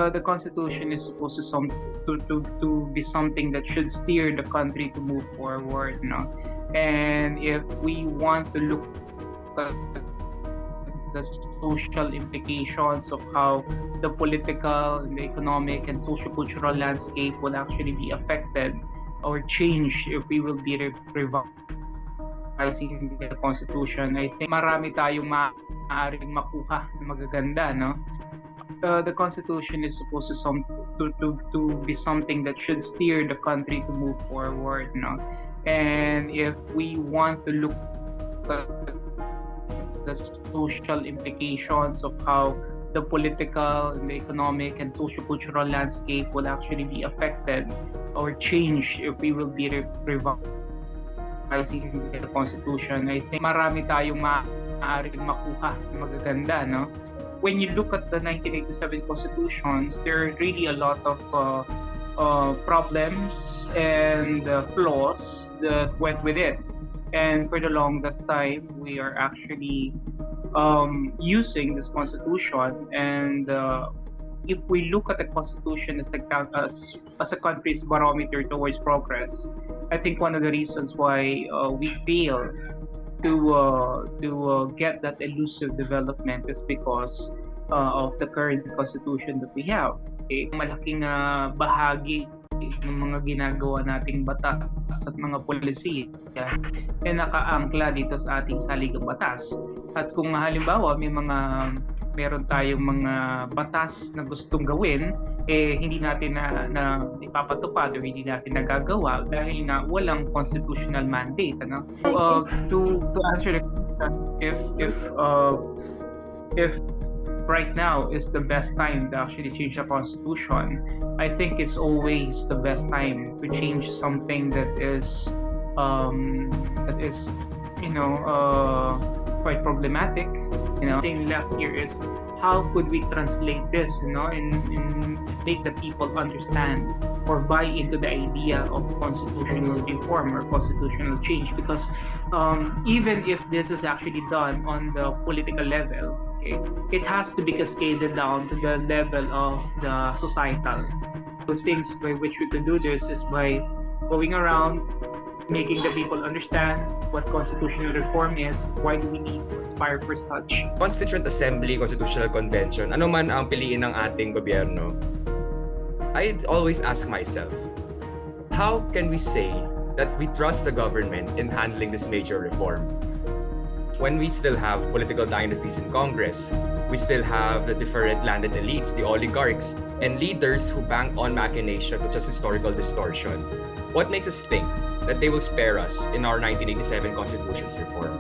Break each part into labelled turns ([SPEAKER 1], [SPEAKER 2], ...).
[SPEAKER 1] The Constitution is supposed to be something that should steer the country to move forward, no? And if we want to look at the social implications of how the political, the economic, and socio-cultural landscape will actually be affected or changed if we will be revising the Constitution, I think marami tayong maaaring makuha na magaganda, no? The Constitution is supposed to be something that should steer the country to move forward, no? And if we want to look at the social implications of how the political, the economic, and socio-cultural landscape will actually be affected or changed if we will be revising the Constitution, I think marami tayong maaaring makuha na magaganda, no? When you look at the 1987 constitutions, there are really a lot of problems and flaws that went with it. And for the longest time, we are actually using this constitution. And if we look at the constitution as a country's barometer towards progress, I think one of the reasons why we fail to get that elusive development is because of the current constitution that we have. Okay? Malaking bahagi ng mga ginagawa nating batas at mga polisiya ay nakaangkla dito sa ating saligang batas. At kung halimbawa meron tayong mga batas na gustong gawin, hindi natin na ipapatupad o hindi natin nagagawa dahil nga walang constitutional mandate, ano? To answer the question, if right now is the best time to actually change the constitution, I think it's always the best time to change something that is quite problematic. The thing left here is how could we translate this, and make the people understand or buy into the idea of constitutional reform or constitutional change? Because even if this is actually done on the political level, okay, it has to be cascaded down to the level of the societal. The things by which we can do this is by going around, making the people understand what constitutional reform is, why do we need to aspire for such.
[SPEAKER 2] Constituent Assembly, Constitutional Convention, ano man ang piliin ng ating gobyerno, I'd always ask myself, how can we say that we trust the government in handling this major reform? When we still have political dynasties in Congress, we still have the different landed elites, the oligarchs, and leaders who bank on machinations such as historical distortion. What makes us think that they will spare us in our 1987 Constitution's reform?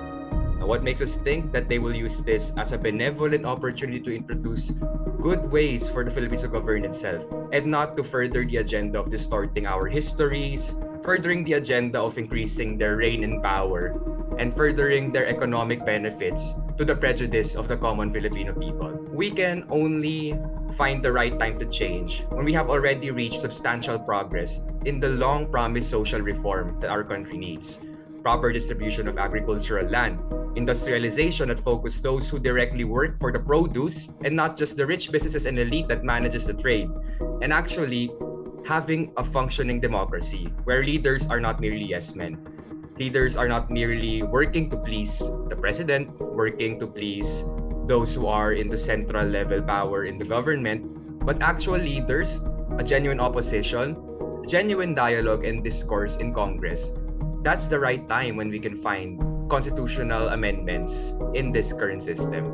[SPEAKER 2] What makes us think that they will use this as a benevolent opportunity to introduce good ways for the Philippines to govern itself and not to further the agenda of distorting our histories, furthering the agenda of increasing their reign and power, and furthering their economic benefits to the prejudice of the common Filipino people? We can only find the right time to change when we have already reached substantial progress in the long-promised social reform that our country needs. Proper distribution of agricultural land, industrialization that focuses those who directly work for the produce and not just the rich businesses and elite that manages the trade, and actually having a functioning democracy where leaders are not merely yes men. Leaders are not merely working to please the president, working to please those who are in the central level power in the government, but actual leaders, a genuine opposition, genuine dialogue and discourse in Congress. That's the right time when we can find constitutional amendments in this current system.